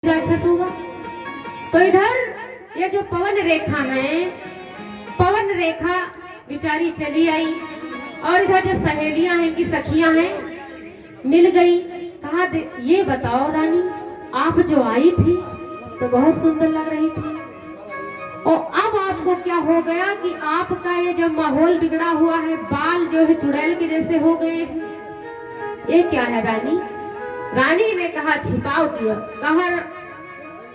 राक्षस होगा। तो इधर ये जो पवन रेखा है, पवन रेखा बिचारी चली आई और इधर जो सहेलियां हैं कि सखियां हैं मिल गई। कहा ये बताओ रानी, आप जो आई थी तो बहुत सुंदर लग रही थी, और अब आपको क्या हो गया कि आपका ये जो माहौल बिगड़ा हुआ है, बाल जो है चुड़ैल के जैसे हो गए हैं, ये क्या है रानी? रानी ने कहा छिपाओ दिया। कहा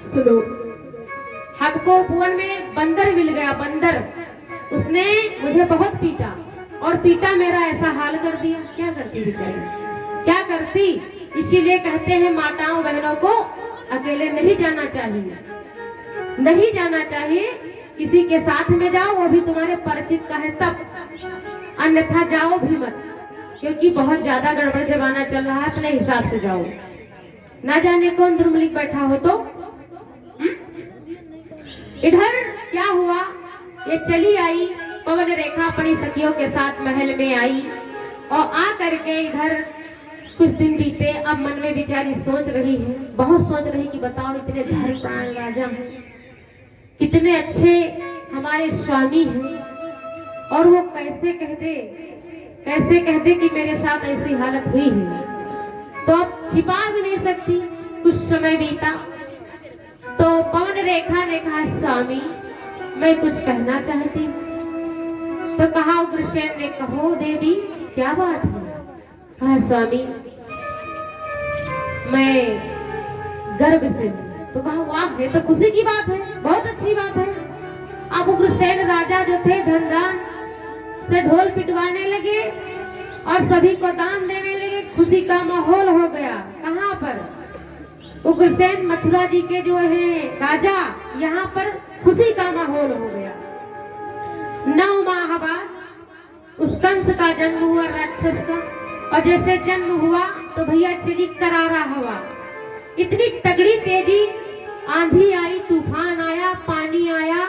सुनो, हमको कुएं में बंदर मिल गया, बंदर, उसने मुझे बहुत पीटा और पीटा मेरा ऐसा हाल कर दिया। क्या करती बेचारी, क्या करती? इसीलिए कहते हैं माताओं बहनों को अकेले नहीं जाना चाहिए, नहीं जाना चाहिए। किसी के साथ में जाओ, वो भी तुम्हारे परिचित का है तब, अन्यथा जाओ भी मत, क्योंकि बहुत ज्यादा गड़बड़ जमाना चल रहा है। अपने हिसाब से जाओ, ना जाने कौन दुर्मलिक बैठा हो तो। इधर क्या हुआ, ये चली आई पवन रेखा अपनी सखियों के साथ महल में आई और आ करके इधर कुछ दिन बीते। अब मन में बेचारी सोच रही है, बहुत सोच रही कि बताओ इतने धर्मप्राण राजा हैं, कितने अच्छे हमारे स्वामी हैं, और वो कैसे कहते कि मेरे साथ ऐसी हालत हुई है। तो अब छिपा भी नहीं सकती। कुछ समय बीता तो पवन रेखा ने कहा स्वामी मैं कुछ कहना चाहती हूँ। तो कहा उग्रसेन ने, कहो देवी क्या बात है? कहा स्वामी मैं गर्भ से। तो कहा वाह, ये तो खुशी की बात है, बहुत अच्छी बात है। अब उग्रसेन राजा जो थे धनदान से ढोल पिटवाने लगे और सभी को दान देने लगे, खुशी का माहौल हो गया। कहाँ पर? उग्रसेन मथुरा जी के जो है राजा, यहाँ पर खुशी का माहौल हो गया। 9 माह बाद उस कंस का जन्म हुआ, राक्षस का, और जैसे जन्म हुआ तो भैया चली करारा हवा, इतनी तगड़ी तेजी, आंधी आई, तूफान आया, पानी आया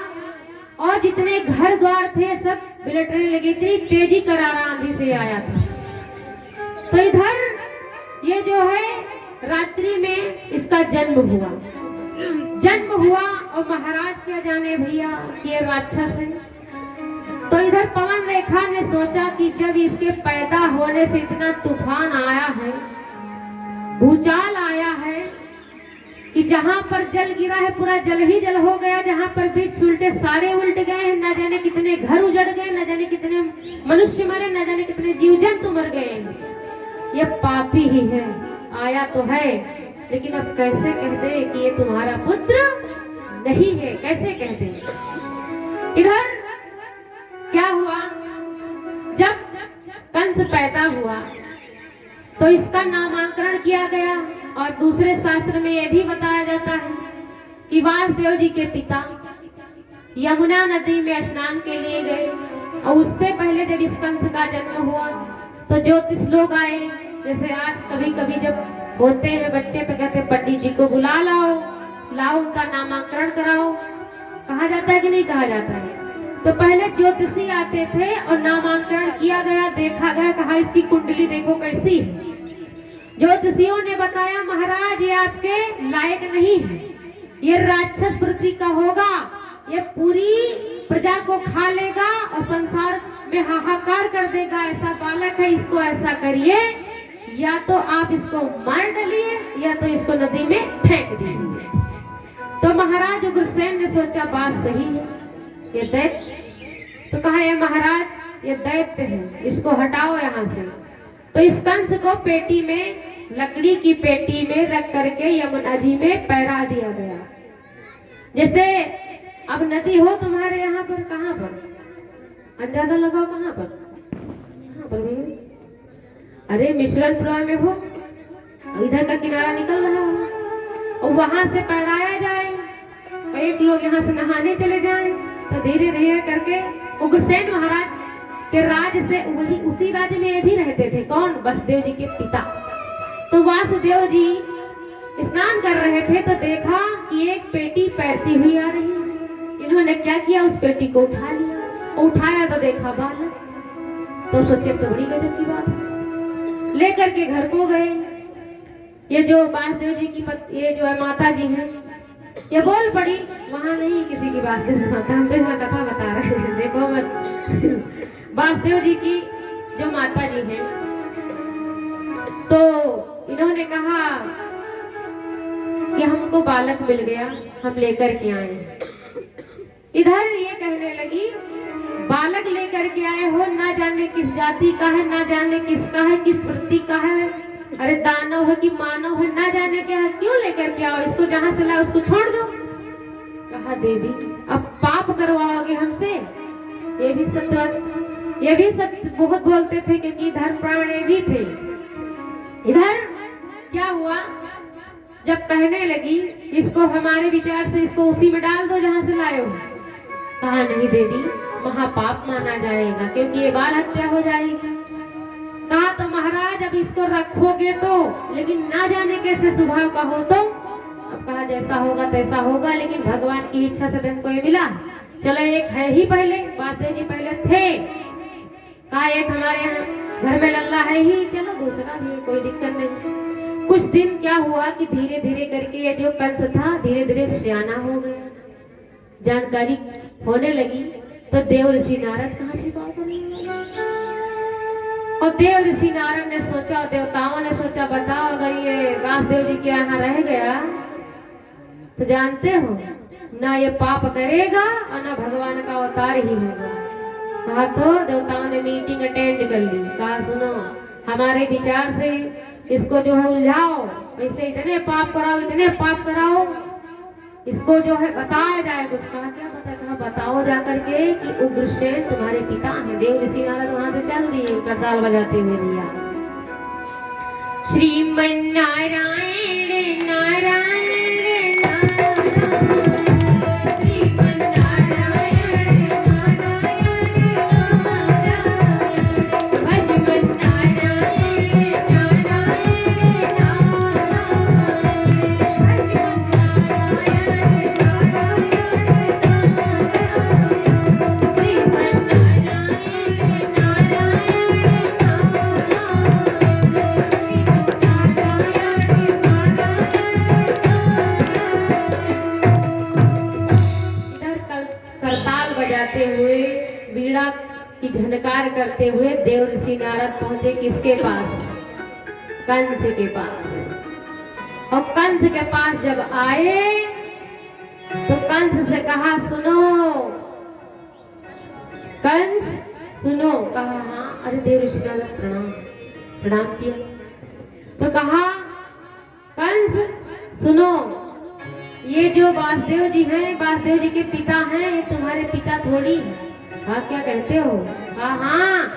और जितने घर द्वार थे सब बिलटने लगे, इतनी तेजी करारा आंधी से आया था। तो इधर ये जो है रात्रि में इसका जन्म हुआ और महाराज क्या जाने भैया कि ये राक्षस है। तो इधर पवन रेखा ने सोचा कि जब इसके पैदा होने से इतना तूफान आया है, भूचाल आया है कि जहां पर जल गिरा है पूरा जल ही जल हो गया, जहां पर बीच उल्टे सारे उल्ट गए हैं, न जाने कितने घर उजड़ गए, न जाने कितने मनुष्य मरे, न जाने कितने जीव जंतु मर गए हैं। ये पापी ही है, आया तो है, लेकिन अब कैसे कहते कि ये तुम्हारा पुत्र नहीं है, कैसे कहते? इधर क्या हुआ, जब कंस पैदा हुआ तो इसका नामांकरण किया गया, और दूसरे शास्त्र में यह भी बताया जाता है कि वासुदेव जी के पिता यमुना नदी में स्नान के लिए गए, और उससे पहले जब इस कंस का जन्म हुआ तो ज्योतिष लोग आए। जैसे आज कभी कभी जब होते हैं बच्चे तो कहते पंडित जी को बुला लाओ उनका नामांकरण कराओ, कहा जाता है कि नहीं कहा जाता है? तो पहले ज्योतिषी आते थे और नामांकरण किया गया, देखा गया, कहा इसकी कुंडली देखो कैसी है। ज्योतिषियों ने बताया महाराज ये आपके लायक नहीं है, ये राक्षस वृत्ति का होगा, ये पूरी प्रजा को खा लेगा और संसार में हाहाकार कर देगा, ऐसा बालक है, इसको ऐसा करिए, या तो आप इसको मार डालिए या तो इसको नदी में फेंक दीजिए। तो महाराज उग्रसेन ने सोचा बात सही है, ये दैत्य। तो कहा ये महाराज ये दैत्य है, इसको हटाओ यहाँ से। तो इस कंस को पेटी में, लकड़ी की पेटी में रख करके यमुना जी में पैरा दिया गया। जैसे अब नदी हो तुम्हारे यहाँ पर, कहाँ पर अंदाजा लगाओ, कहाँ पर भैया? अरे मिश्रणपुरा में हो, इधर का किनारा निकल रहा हो और वहां से पैराया जाए और एक लोग यहाँ से नहाने चले जाएं, तो धीरे धीरे करके उग्रसेन महाराज के राज से, वही उसी राज्य में ये भी रहते थे। कौन? वासुदेव जी के पिता। तो वासुदेव जी स्नान कर रहे थे तो देखा कि एक पेटी तैरती हुई आ रही है। इन्होंने क्या किया, उस पेटी को उठा लिया, उठाया तो देखा बालक। तो सोचे तो बड़ी गजब की बात है, लेकर के घर को गए। ये जो वासुदेव जी की ये जो है माता जी हैं, ये बोल पड़ी। वहां नहीं किसी की वासुदेव जी माता, हम तो इसमें कथा बता रहे हैं, देखो मत। वासुदेव जी की जो माता जी हैं, तो इन्होंने कहा कि हमको बालक मिल गया, हम लेकर के आए। इधर ये कहने लगी, बालक लेकर के आए हो, ना जाने किस जाति का है, ना जाने किसका है, किस वृत्ति का है, अरे दानव है कि मानव है, ना जाने क्या है, क्यों लेकर के आओ इसको, जहां से लाए उसको छोड़ दो। कहा देवी अब पाप करवाओगे हमसे। ये भी सत्य बहुत बोलते थे, क्योंकि धर्मप्राण भी थे। इधर क्या हुआ, जब कहने लगी इसको हमारे विचार से इसको उसी में डाल दो जहां से लाए हो। कहा नहीं देवी, महापाप माना जाएगा, क्योंकि ये बाल हत्या हो जाएगी। कहा तो महाराज अब इसको रखोगे तो, लेकिन ना जाने कैसे स्वभाव का हो तो। अब कहा जैसा होगा तैसा होगा, लेकिन भगवान की इच्छा से धन को ये मिला। चलो एक है ही पहले, वासुदेव जी पहले थे। कहा एक हमारे यहाँ घर में लल्ला है ही, चलो दूसरा भी, कोई दिक्कत नहीं। कुछ दिन क्या हुआ कि धीरे धीरे करके ये जो कंस था धीरे धीरे सियाना हो गया, जानकारी होने लगी। तो देव ऋषि नारद कहाँ छिपा कर, और देव ऋषि नारद ने सोचा, देवताओं ने सोचा, बताओ अगर ये वासुदेव जी के यहाँ रह गया तो जानते हो ना ये पाप करेगा और ना भगवान का अवतार ही होगा। कहा तो देवताओं ने मीटिंग अटेंड कर ली। कहा सुनो, हमारे विचार से इसको जो है उलझाओ, वैसे इतने पाप कराओ, इतने पाप कराओ, इसको जो है बताया जाए कुछ। कहा क्या पता, कहा बताओ जाकर के कि उग्रसेन तुम्हारे पिता हैं। देव ऋषि नारद वहां से चल दिए करताल बजाते हुए भैया। श्रीमन नारायण नारायण हुए बीड़ा की झनकार करते हुए देव ऋषि नारद पहुंचे किसके पास, कंस के पास। और कंस के पास जब आए तो कंस से कहा सुनो, कंस सुनो। कहा हाँ। अरे देव ऋषि नारद प्रणाम प्रणाम किया। तो कहा कंस सुनो, ये जो वासुदेव जी हैं, वासुदेव जी के पिता हैं, तुम्हारे पिता थोड़ी। हाँ क्या कहते हो? हाँ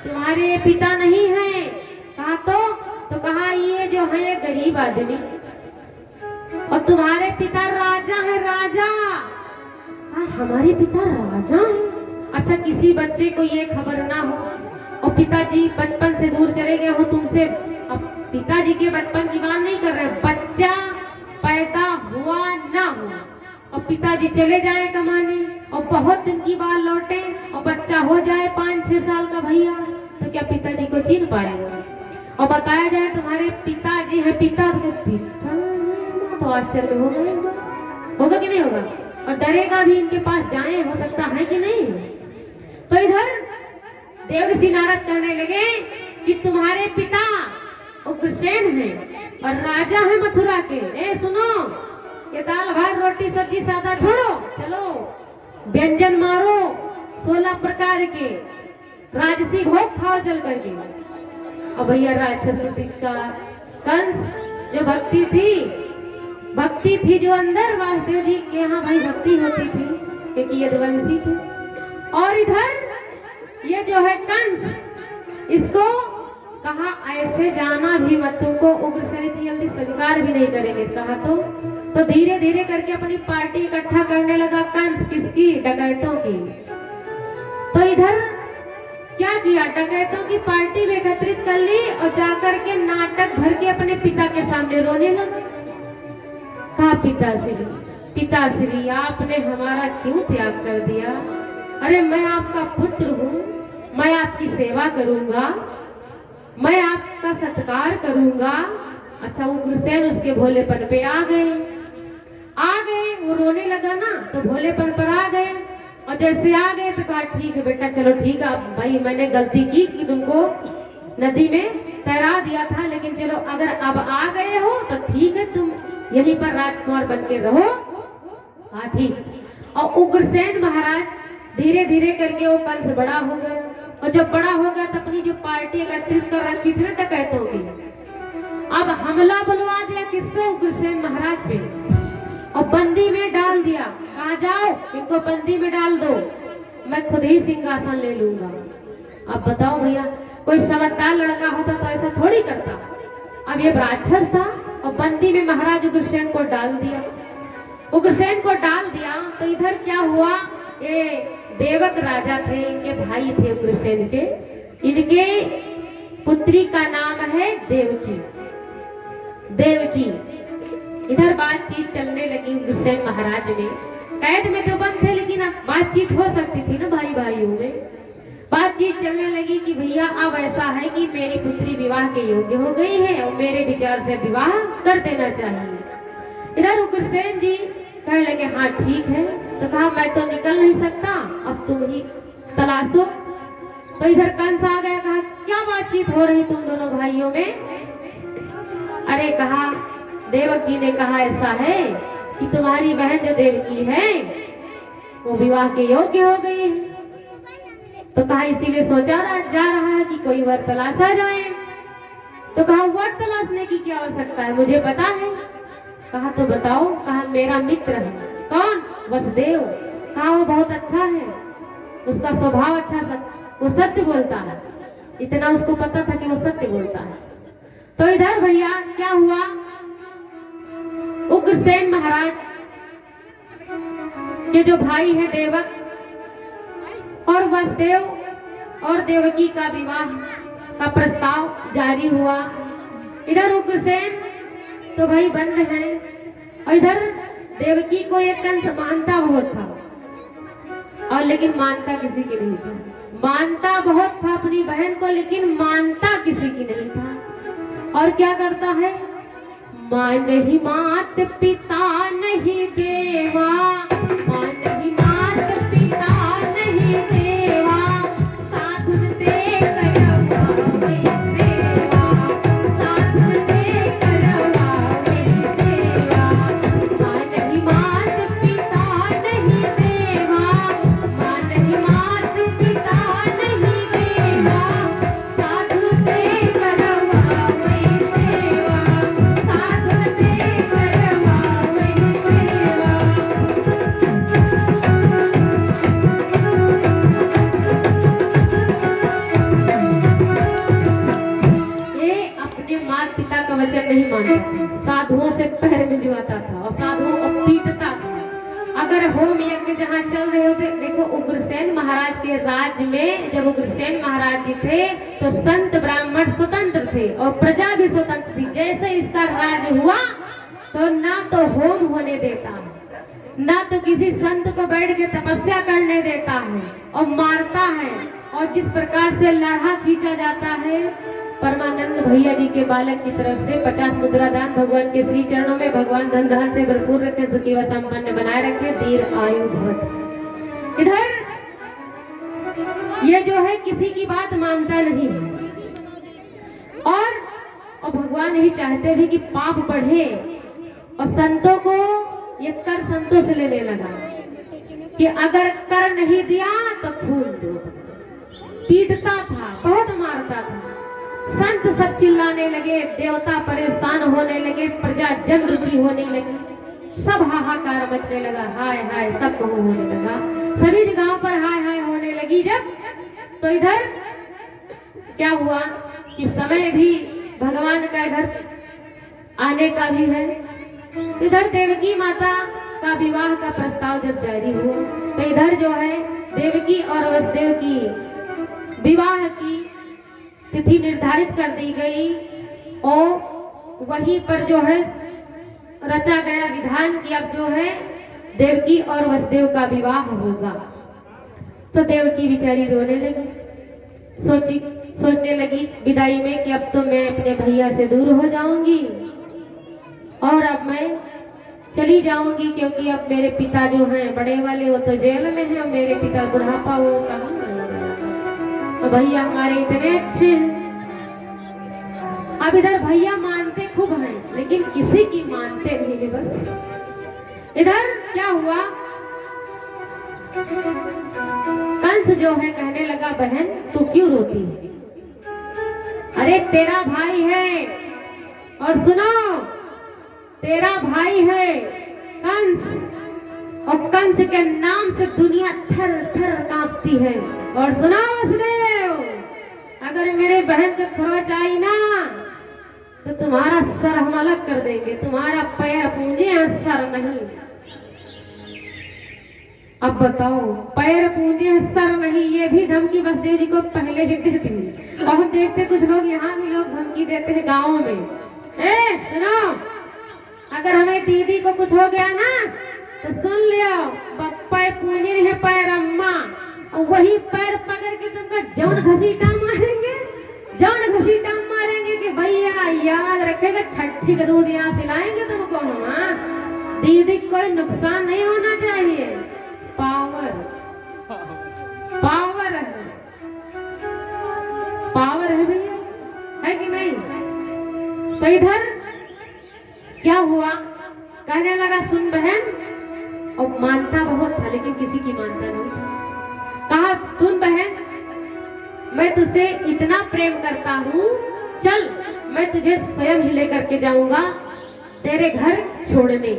तुम्हारे पिता नहीं हैं। कहा तो कहा ये जो है ये गरीब आदमी, और तुम्हारे पिता राजा है, राजा। हाँ हमारे पिता राजा हैं। अच्छा किसी बच्चे को ये खबर ना हो और पिताजी बचपन से दूर चले गए हो तुमसे, अब पिताजी के बचपन की बात नहीं कर रहे, बच्चा पैदा हुआ ना हुआ और पिताजी चले जाए कमाने और बहुत दिन की बात लौटे और बच्चा हो जाए 5-6 साल का भैया, तो क्या पिताजी को चिन्ह पाएगा? और बताया जाए तुम्हारे पिताजी है, पिता तो आश्चर्य होगा कि नहीं होगा? और डरेगा भी, इनके पास जाए, हो सकता है कि नहीं? तो इधर देव ऋषि नारद कहने लगे कि तुम्हारे पिता उग्रसेन है और राजा है मथुरा के। ए सुनो, ये दाल भात रोटी सब्जी सादा छोड़ो, चलो व्यंजन मारो 16 प्रकार के, राजसी भोग खाओ चल करके। अब भैया राक्षस का कंस जो भक्ति थी जो अंदर वासुदेव जी के यहाँ भाई भक्ति होती थी, क्योंकि यदुवंशी थी। और इधर ये जो है कंस, इसको कहा ऐसे जाना भी मत, तुमको उग्रसेन जल्दी स्वीकार भी नहीं करेंगे। कहा तो धीरे धीरे करके अपनी पार्टी इकट्ठा करने लगा कंस, किसकी? डकैतों की। तो इधर क्या किया, डकैतों की पार्टी में एकत्रित कर ली और जाकर के नाटक भर के अपने पिता के सामने रोने लगा। कहा पिताश्री आपने हमारा क्यों त्याग कर दिया? अरे मैं आपका पुत्र हूँ, मैं आपकी सेवा करूंगा, मैं आपका सत्कार करूंगा, अच्छा उग्रसेन उसके भोलेपन पे आ गए, वो रोने लगा ना, तो भोलेपन पर आ गए। और जैसे आ गए तो कहा ठीक है बेटा, चलो ठीक है, अब भाई मैंने गलती की कि तुमको नदी में तैरा दिया था, लेकिन चलो अगर अब आ गए हो तो ठीक है, तुम यहीं पर राजकुमार बन के रहो। हाँ ठीक। और उग्रसेन महाराज धीरे धीरे करके वो कंस बड़ा हो गया, और जब बड़ा हो गया तो अपनी जो पार्टी एकत्रित कर रखी थी ना डकैतों की, अब हमला बुलवा दिया किस पे? उग्रसेन महाराज पे, और बंदी में डाल दिया। कहा जाओ इनको बंदी में डाल दो, मैं खुद ही सिंहासन ले लूंगा। अब बताओ भैया, कोई समझदार लड़का होता तो ऐसा थोड़ी करता। अब ये राक्षस था और बंदी में महाराज उग्रसेन को डाल दिया। उग्रसेन को डाल दिया तो इधर क्या हुआ, ये देवक राजा थे, इनके भाई थे उग्रसेन के, इनके पुत्री का नाम है देवकी। इधर बातचीत चलने लगी उग्रसेन महाराज में, कैद में तो बंद थे लेकिन अब बातचीत हो सकती थी ना भाई भाइयों में। बातचीत चलने लगी कि भैया अब ऐसा है कि मेरी पुत्री विवाह के योग्य हो गई है और मेरे विचार से विवाह कर देना चाहिए। इधर उग्रसेन जी कहने लगे हाँ ठीक है, तो कहा मैं तो निकल नहीं सकता, अब तुम ही तलाशो। तो इधर कंस आ गया, कहा क्या बातचीत हो रही तुम दोनों भाइयों में? अरे कहा देवक जी ने कहा ऐसा है कि तुम्हारी बहन जो देवकी है वो विवाह के योग्य हो गई है, तो कहा इसीलिए सोचा जा रहा है कि कोई वर तलाशा जाए। तो कहा वर तलाशने की क्या आवश्यकता है, मुझे पता है। कहा तो बताओ। कहा मेरा मित्र है। कौन? वसुदेव। कहा वो बहुत अच्छा है, उसका स्वभाव अच्छा, वो सत्य बोलता है। इतना उसको पता था कि वो सत्य बोलता है। तो इधर भैया क्या हुआ, उग्रसेन महाराज के जो भाई है देवक और वसुदेव और देवकी का विवाह का प्रस्ताव जारी हुआ। इधर उग्रसेन तो भाई बंद है, और इधर देवकी को एक कंस मानता बहुत था, और लेकिन मानता किसी की नहीं था। मानता बहुत था अपनी बहन को, लेकिन मानता किसी की नहीं था। और क्या करता है, मां नहीं मात पिता नहीं देवा, मां नहीं मात पिता नहीं देवा, साधु ते करवा वही सेवा, साधु ते करवा वही सेवा। मां नहीं मात पिता नहीं देवा, मां नहीं मात पिता नहीं देवा, साधु ते करवा वही सेवा, साधु ते करवा वही सेवा। माता पिता का वचन नहीं मानता था, साधुओं से पैर मिलवाता था और साधुओं को पीटता था। अगर होम यज्ञ जहाँ चल रहे होते, देखो उग्रसेन महाराज के राज्य में जब उग्रसेन महाराज जी थे तो संत ब्राह्मण स्वतंत्र थे और प्रजा भी स्वतंत्र थी। जैसे इसका राज हुआ तो ना तो होम होने देता है, ना तो किसी संत को बैठ के तपस्या करने देता है, और मारता है। और जिस प्रकार से लाढ़ा खींचा जाता है, परमानंद भैया जी के बालक की तरफ से 50 मुद्रा दान भगवान के श्री चरणों में, भगवान धन धान से भरपूर रखे, सुखी व संपन्न बनाए रखे, दीर्घ आयु भवत। इधर ये जो है किसी की बात मानता नहीं है, और भगवान ही चाहते भी कि पाप बढ़े, और संतों को ये कर संतों से लेने लगा कि अगर कर नहीं दिया तो खून दो। पीटता था, बहुत मारता था। संत सब चिल्लाने लगे, देवता परेशान होने लगे, प्रजा जन रुपी होने लगी, सब हाहाकार मचने लगा, हाय हाय सब कहूं होने लगा, सभी जगहों पर हाय हाय होने लगी। जब तो इधर क्या हुआ कि समय भी भगवान का इधर आने का भी है। तो इधर देवकी माता का विवाह का प्रस्ताव जब जारी हुआ तो इधर जो है देवकी और वसुदेव की विवाह की तिथि निर्धारित कर दी गई, और वहीं पर जो है रचा गया विधान कि अब जो है देवकी और वसुदेव का विवाह होगा। तो देवकी बेचारी रोने लगी, सोचने लगी विदाई में कि अब तो मैं अपने भैया से दूर हो जाऊंगी, और अब मैं चली जाऊंगी, क्योंकि अब मेरे पिता जो हैं बड़े वाले वो तो जेल में हैं और मेरे पिता बुढ़ापा वो कहाँ है। तो भैया हमारे इतने अच्छे हैं। अब इधर भैया मानते खूब हैं लेकिन किसी की मानते नहीं है। बस इधर क्या हुआ, कंस जो है कहने लगा बहन तू क्यों रोती है, अरे तेरा भाई है, और सुनो तेरा भाई है कंस, और कंस के नाम से दुनिया थर थर कांपती है। और सुनो वसुदेव, अगर मेरे बहन के खरोच आई ना तो तुम्हारा सर हम अलग कर देंगे, तुम्हारा पैर पूंजे हैं सर नहीं। अब बताओ, पैर पूंजे हैं सर नहीं, ये भी धमकी वसुदेव जी को पहले ही दे दी। और हम देखते कुछ लोग यहाँ भी लोग धमकी देते हैं गाँव में, सुनो अगर हमें दीदी को कुछ हो गया ना तो सुन लियो, पैर पूंजे है पैर अम्मा, और वही पैर पकड़ के तुमको जौन घसीटा मारेंगे, जौन घसीटा मारेंगे कि भैया याद रखेगा छठी का दूध यहाँ सिलाएंगे तुमको हम। दीदी को कोई नुकसान नहीं होना चाहिए। पावर पावर है, पावर है भैया, है कि नहीं। तो इधर क्या हुआ, कहने लगा सुन बहन, और मानता बहुत था लेकिन किसी की मानता नहीं था। कहा सुन बहन, मैं तुझसे इतना प्रेम करता हूँ, चल मैं तुझे स्वयं ही लेकर के जाऊंगा तेरे घर छोड़ने।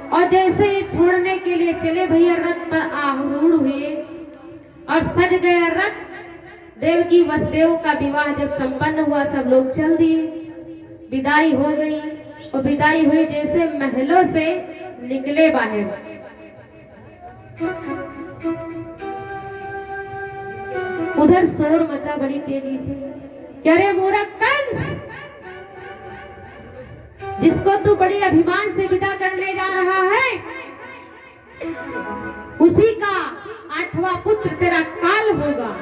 और जैसे ये छोड़ने के लिए चले भैया, रथ पर आरूढ़ हुए और सज गया रथ। देवकी वसुदेव का विवाह जब संपन्न हुआ सब लोग चल दिए, विदाई हो गई। और विदाई हुई जैसे महलों से निकले बाहर, उधर शोर मचा बड़ी तेजी से, क्या रे मूर्ख कंस, जिसको तू बड़ी अभिमान से विदा करने जा रहा है, उसी का 8वां पुत्र तेरा काल होगा।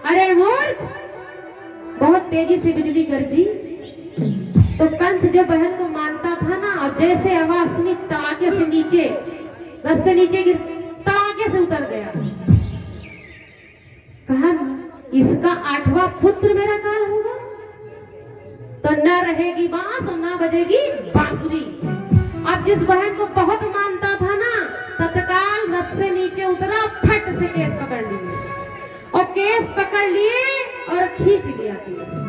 अरे मूर्ख, बहुत तेजी से बिजली गरजी। तो कंस जो बहन को मानता था ना, और जैसे आवाज सुनी तड़ाके से नीचे, रथ से नीचे गिर तड़ाके से उतर गया। कहा इसका 8वां पुत्र मेरा काल होगा, तो न रहेगी बांस और न बजेगी बांसुरी। अब जिस बहन को बहुत मानता था ना, तत्काल रथ से नीचे उतरा, फट से केस पकड़ लिए, और केस पकड़ लिए और खींच लिया केस।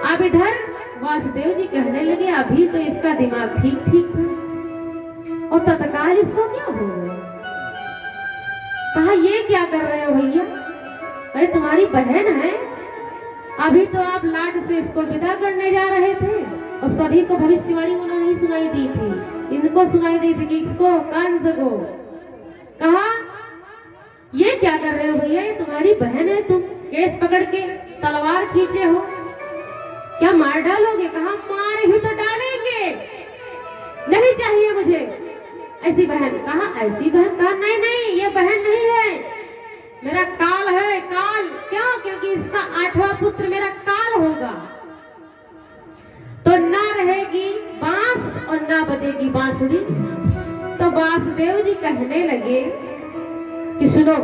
अब इधर वासुदेव जी कहने लगे अभी तो इसका दिमाग ठीक ठीक था, और तत्काल इसको क्या हो गया। कहा ये क्या कर रहे हो भैया, अरे तुम्हारी बहन है, अभी तो आप लाड से इसको विदा करने जा रहे थे, और सभी को भविष्यवाणी उन्होंने नहीं सुनाई दी थी, इनको सुनाई दी थी कि इसको कंस को। कहा ये क्या कर रहे हो भैया, ये तुम्हारी बहन है, तुम केस पकड़ के तलवार खींचे हो, क्या मार डालोगे। कहा मार ही तो डालेंगे, नहीं चाहिए मुझे ऐसी बहन। कहा ऐसी बहन, कहा नहीं नहीं ये बहन नहीं है, मेरा काल है, काल। क्यों, क्योंकि इसका 8वां पुत्र मेरा काल होगा, तो ना रहेगी बांस और ना बजेगी बांसुरी। तो वासुदेव जी कहने लगे कि सुनो,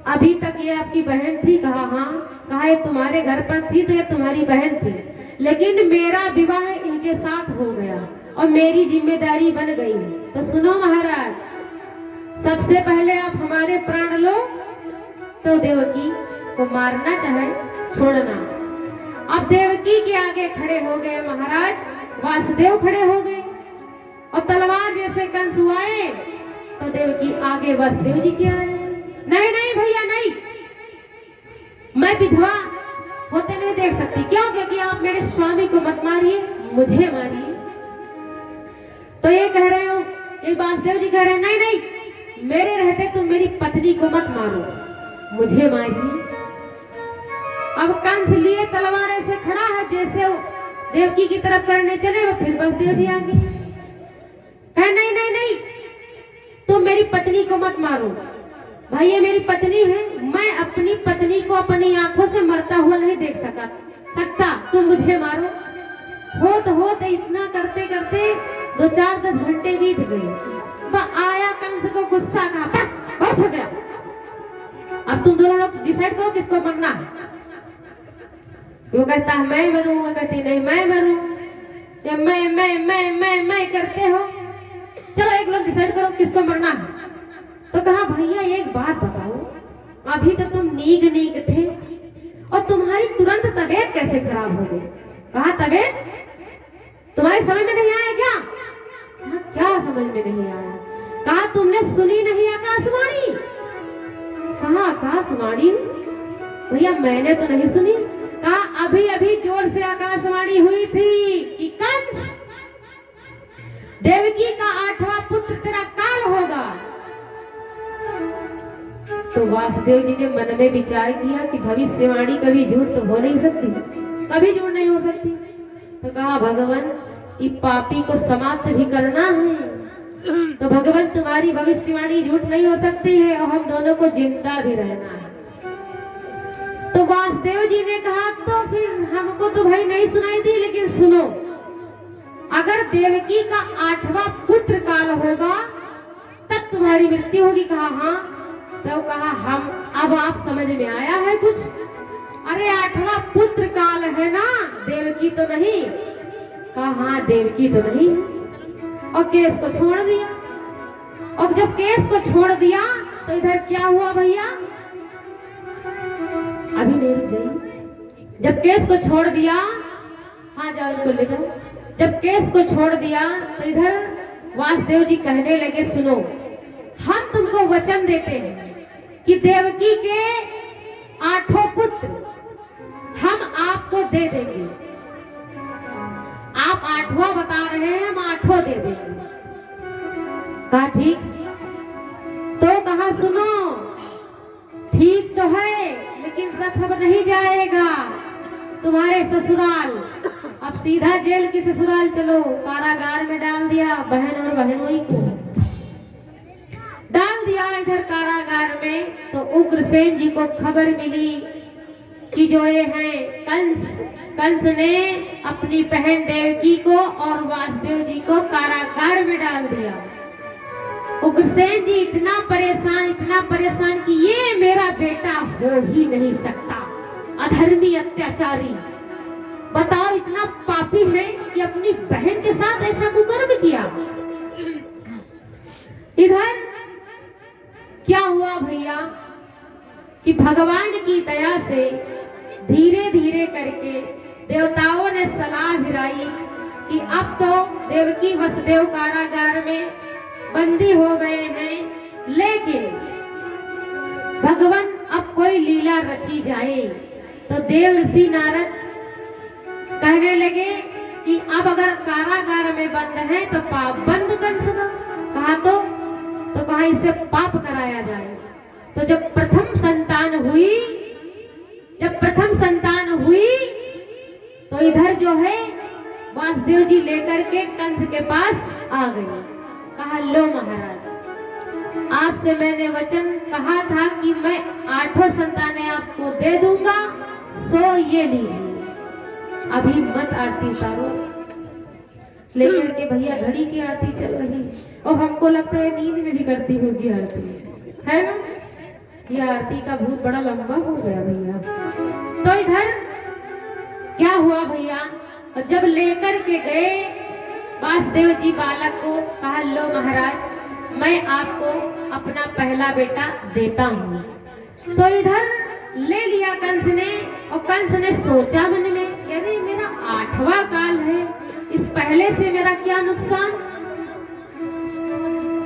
अभी तक ये आपकी बहन थी। कहा हाँ। कहा ये तुम्हारे घर पर थी तो ये तुम्हारी बहन थी, लेकिन मेरा विवाह इनके साथ हो गया और मेरी जिम्मेदारी बन गई। तो सुनो महाराज, सबसे पहले आप हमारे प्राण लो, तो देवकी को मारना चाहे छोड़ना। अब देवकी के आगे खड़े हो गए महाराज, वासुदेव खड़े हो गए, और तलवार जैसे कंस आए तो देवकी आगे वासुदेव जी के आए। नहीं नहीं भैया नहीं, मैं विधवा होते नहीं देख सकती। क्यों, क्योंकि आप मेरे स्वामी को मत मारिए, मुझे मारिए। तो ये कह रहे हो, ये वासुदेव जी कह रहे हैं नहीं नहीं, मेरे रहते तुम मेरी पत्नी को मत मारो, मुझे मारिए। अब कंस लिए तलवार ऐसे खड़ा है जैसे देवकी की तरफ करने चले, वो फिर वासुदेव जी आगे कहे नहीं नहीं नहीं, तुम मेरी पत्नी को मत मारो। भाई ये मेरी पत्नी है, मैं अपनी पत्नी को अपनी आंखों से मरता हुआ नहीं देख सकता, तुम मुझे मारो। होत इतना करते करते 2-4-10 घंटे बीत गए। वह आया, कंस को गुस्सा, कहा बस बहुत हो गया, अब तुम दोनों लोग डिसाइड करो किसको बनना है। वो कहता है मैं बनूं, वो कहती नहीं मैं बनूं, या मैं करते हो, चलो एक लोग डिसाइड करो किसको बनना है। तो कहा भैया एक बात बताओ, अभी तो तुम नीग थे और तुम्हारी तुरंत तबीयत कैसे खराब हो गई। कहा तबीयत तुम्हारी समझ में नहीं आया क्या। कहा क्या समझ में नहीं आया। कहा तुमने सुनी नहीं आकाशवाणी। कहा आकाशवाणी भैया मैंने तो नहीं सुनी। कहा अभी अभी जोर से आकाशवाणी हुई थी कि कंस देवकी का 8वां पुत्र तेरा काल होगा। तो वासुदेव जी ने मन में विचार किया कि भविष्यवाणी कभी झूठ तो हो नहीं सकती, कभी झूठ नहीं हो सकती। तो कहा भगवान इस पापी को समाप्त भी करना है, तो भगवान तुम्हारी भविष्यवाणी झूठ नहीं हो सकती है और हम दोनों को जिंदा भी रहना है। तो वासुदेव जी ने कहा तो फिर हमको तो भाई नहीं सुनाई दी, लेकिन सुनो, अगर देवकी का 8वां पुत्र काल होगा तब तुम्हारी मृत्यु होगी। कहा हाँ। तो कहा हम अब आप समझ में आया है कुछ। अरे 8वां पुत्र काल है ना, देवकी तो नहीं। कहा हाँ देवकी तो नहीं। और केस को छोड़ दिया। और जब केस को छोड़ दिया तो इधर क्या हुआ भैया, अभी नहीं रुक जाइए। जब केस को छोड़ दिया, हाँ जाओ उनको ले जाओ। जब केस को छोड़ दिया तो इधर वासुदेव जी कहने लगे सुनो, हम तुमको वचन देते हैं कि देवकी के 8 पुत्र हम आपको दे देंगे। आप 8वां बता रहे हैं, हम 8 दे देंगे। कहा ठीक। तो कहा सुनो ठीक तो है, लेकिन रथ अब नहीं जाएगा तुम्हारे ससुराल, अब सीधा जेल की ससुराल चलो। कारागार में डाल दिया बहन और बहनोई को डाल दिया इधर कारागार में। तो उग्रसेन जी को खबर मिली कि जो ये हैं कंस ने अपनी बहन देवकी को और वासुदेव जी को कारागार में डाल दिया। उग्रसेन जी इतना परेशान कि ये मेरा बेटा हो ही नहीं सकता, अधर्मी अत्याचारी। बताओ इतना पापी है कि अपनी बहन के साथ ऐसा कुकर्म किया। इधर क्या हुआ भैया कि भगवान की दया से धीरे धीरे करके देवताओं ने सलाह भिराई कि अब तो देवकी वसुदेव कारागार में बंदी हो गए हैं, लेकिन भगवान अब कोई लीला रची जाए। तो देव ऋषि नारद कहने लगे कि अब अगर कारागार में बंद है तो पाप बंद कर सका। कहा तो कहा इससे पाप कराया जाए। तो जब प्रथम संतान हुई तो इधर जो है वासुदेव जी लेकर के कंस के पास आ गए। कहा लो महाराज, आपसे मैंने वचन कहा था कि मैं 8 संतानें आपको दे दूंगा, सो ये लीजिए, अभी मत आरती उतारो। लेकर के भैया घड़ी की आरती चल रही और हमको लगता है नींद में भी करती होगी आरती, है ना। ये आरती का भूत बड़ा लंबा हो गया भैया। तो इधर क्या हुआ भैया, जब लेकर के गए वासुदेव जी बालक को, कहा लो महाराज मैं आपको अपना पहला बेटा देता हूँ। तो इधर ले लिया कंस ने, और कंस ने सोचा मन में, अरे मेरा 8वां काल है, इस पहले से मेरा क्या नुकसान।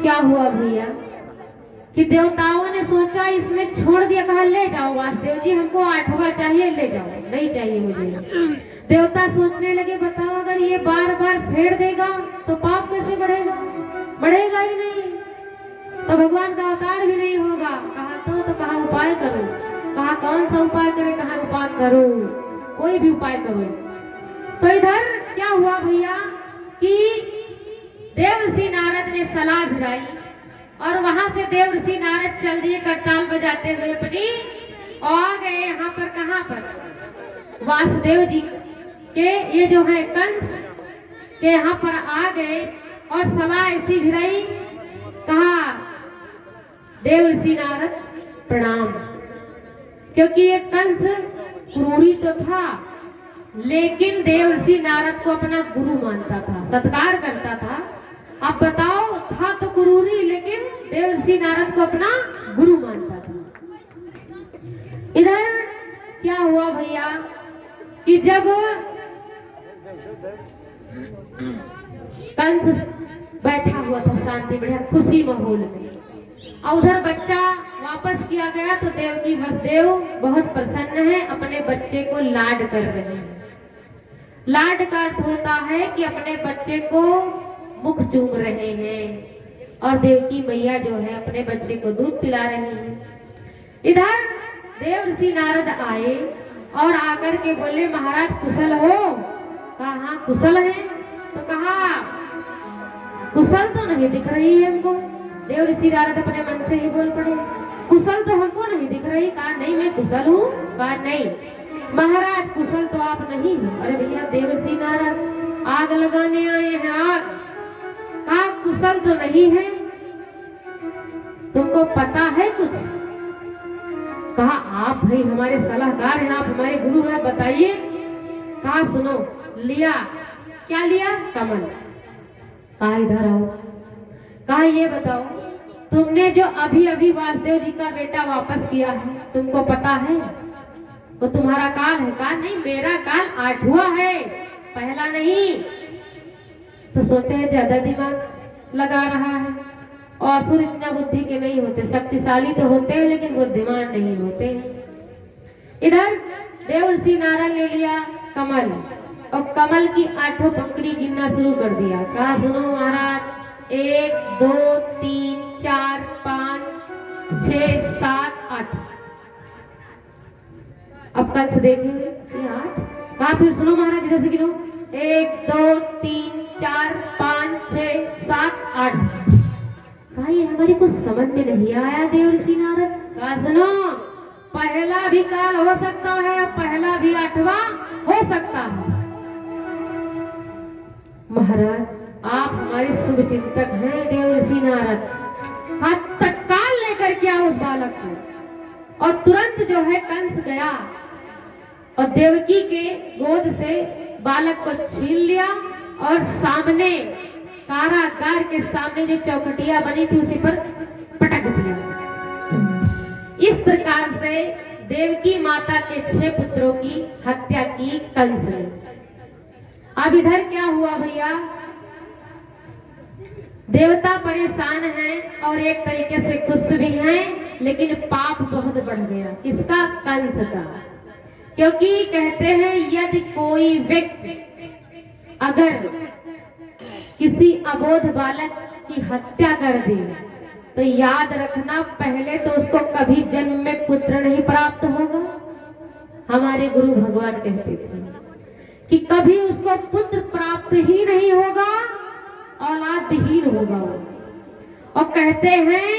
क्या हुआ भैया कि देवताओं ने सोचा इसने छोड़ दिया। कहा ले जाओ वासुदेव जी, हमको 8वां चाहिए, ले जाओ, नहीं चाहिए मुझे। देवता सोचने लगे बताओ अगर ये बार बार फेर देगा तो पाप कैसे बढ़ेगा, बढ़ेगा ही नहीं, तो भगवान का अवतार भी नहीं होगा। कहा तो कहा उपाय करो। कहा कौन सा उपाय करे। कहा उपाय करो, कोई भी उपाय करो। तो इधर क्या हुआ भैया कि देव ऋषि नारद ने सलाह भिराई और वहां से देव ऋषि नारद चल दिए करताल बजाते हुए अपनी, और गए यहाँ पर, कहां पर, वासुदेव जी कि ये जो है कंस के यहाँ पर आ गए और सलाह ऐसी भिराई, कहा देव ऋषि नारद प्रणाम, क्योंकि ये कंस क्रूरी तो था लेकिन देव ऋषि नारद को अपना गुरु मानता था, सत्कार करता था। अब बताओ, था तो क्रूरी लेकिन देव ऋषि नारद को अपना गुरु मानता था। इधर क्या हुआ भैया कि जब कंस बैठा हुआ था शांति बढ़िया खुशी माहौल में, और उधर बच्चा वापस किया गया तो देवकी वसुदेव बहुत प्रसन्न है, अपने बच्चे को लाड कर रहे हैं। लाड का अर्थ होता है कि अपने बच्चे को मुख चूम रहे हैं और देवकी मैया जो है अपने बच्चे को दूध पिला रही है। इधर देव ऋषि नारद आए और आकर के बोले महाराज कुशल हो? कहा हाँ कुशल है। तो कहा कुशल तो नहीं दिख रही है हमको। देव ऋषि नारद अपने मन से ही बोल पड़े कुशल तो हमको नहीं दिख रही। कहा नहीं मैं कुशल हूँ। कहा नहीं महाराज कुशल तो आप नहीं हो। अरे भैया देव ऋषि नारद आग लगाने आए हैं आग। कहा कुशल तो नहीं है, तुमको पता है कुछ? कहा आप भाई हमारे सलाहकार हैं, आप हमारे गुरु हैं, बताइए। कहा सुनो, लिया क्या लिया? कमल। कहा इधर आओ। कहा ये बताओ तुमने जो अभी अभी वासुदेव जी का बेटा वापस किया है तुमको पता है? तो तुम्हारा काल है? कहा नहीं मेरा काल 8वां है, पहला नहीं। तो सोचे है ज्यादा दिमाग लगा रहा है, और असुर इतना बुद्धि के नहीं होते, शक्तिशाली तो होते हैं लेकिन बुद्धिमान नहीं होते हैं। इधर देव ऋषि नारायण ले लिया कमल और कमल की 8 पंखुड़ी गिनना शुरू कर दिया। कहा सुनो महाराज 1 2 3 4 5 6 7 8। अब कल से देखेंगे ये 8। कहा फिर सुनो महाराज इधर से गिनो 1 2 3 4 5 6 7 8। कहा ये हमारी कुछ समझ में नहीं आया देव ऋषि नारद। कहा सुनो पहला भी काल हो सकता है और पहला भी 8वां हो सकता है। महाराज आप हमारे शुभ चिंतक हैं देव ऋषि नारद। हाँ तत्काल लेकर के आओ उस बालक को। और तुरंत जो है कंस गया और देवकी के गोद से बालक को छीन लिया और सामने कारागार के सामने जो चौखटिया बनी थी उसी पर पटक दिया। इस प्रकार से देवकी माता के 6 पुत्रों की हत्या की कंस ने। अब इधर क्या हुआ भैया, देवता परेशान हैं और एक तरीके से खुश भी हैं, लेकिन पाप बहुत बढ़ गया। किसका? कंस का। क्योंकि कहते हैं यदि कोई व्यक्ति अगर किसी अबोध बालक की हत्या कर दे तो याद रखना पहले तो उसको कभी जन्म में पुत्र नहीं प्राप्त होगा। हमारे गुरु भगवान कहते थे कि कभी उसको पुत्र प्राप्त ही नहीं होगा, औलादहीन होगा वो। और कहते हैं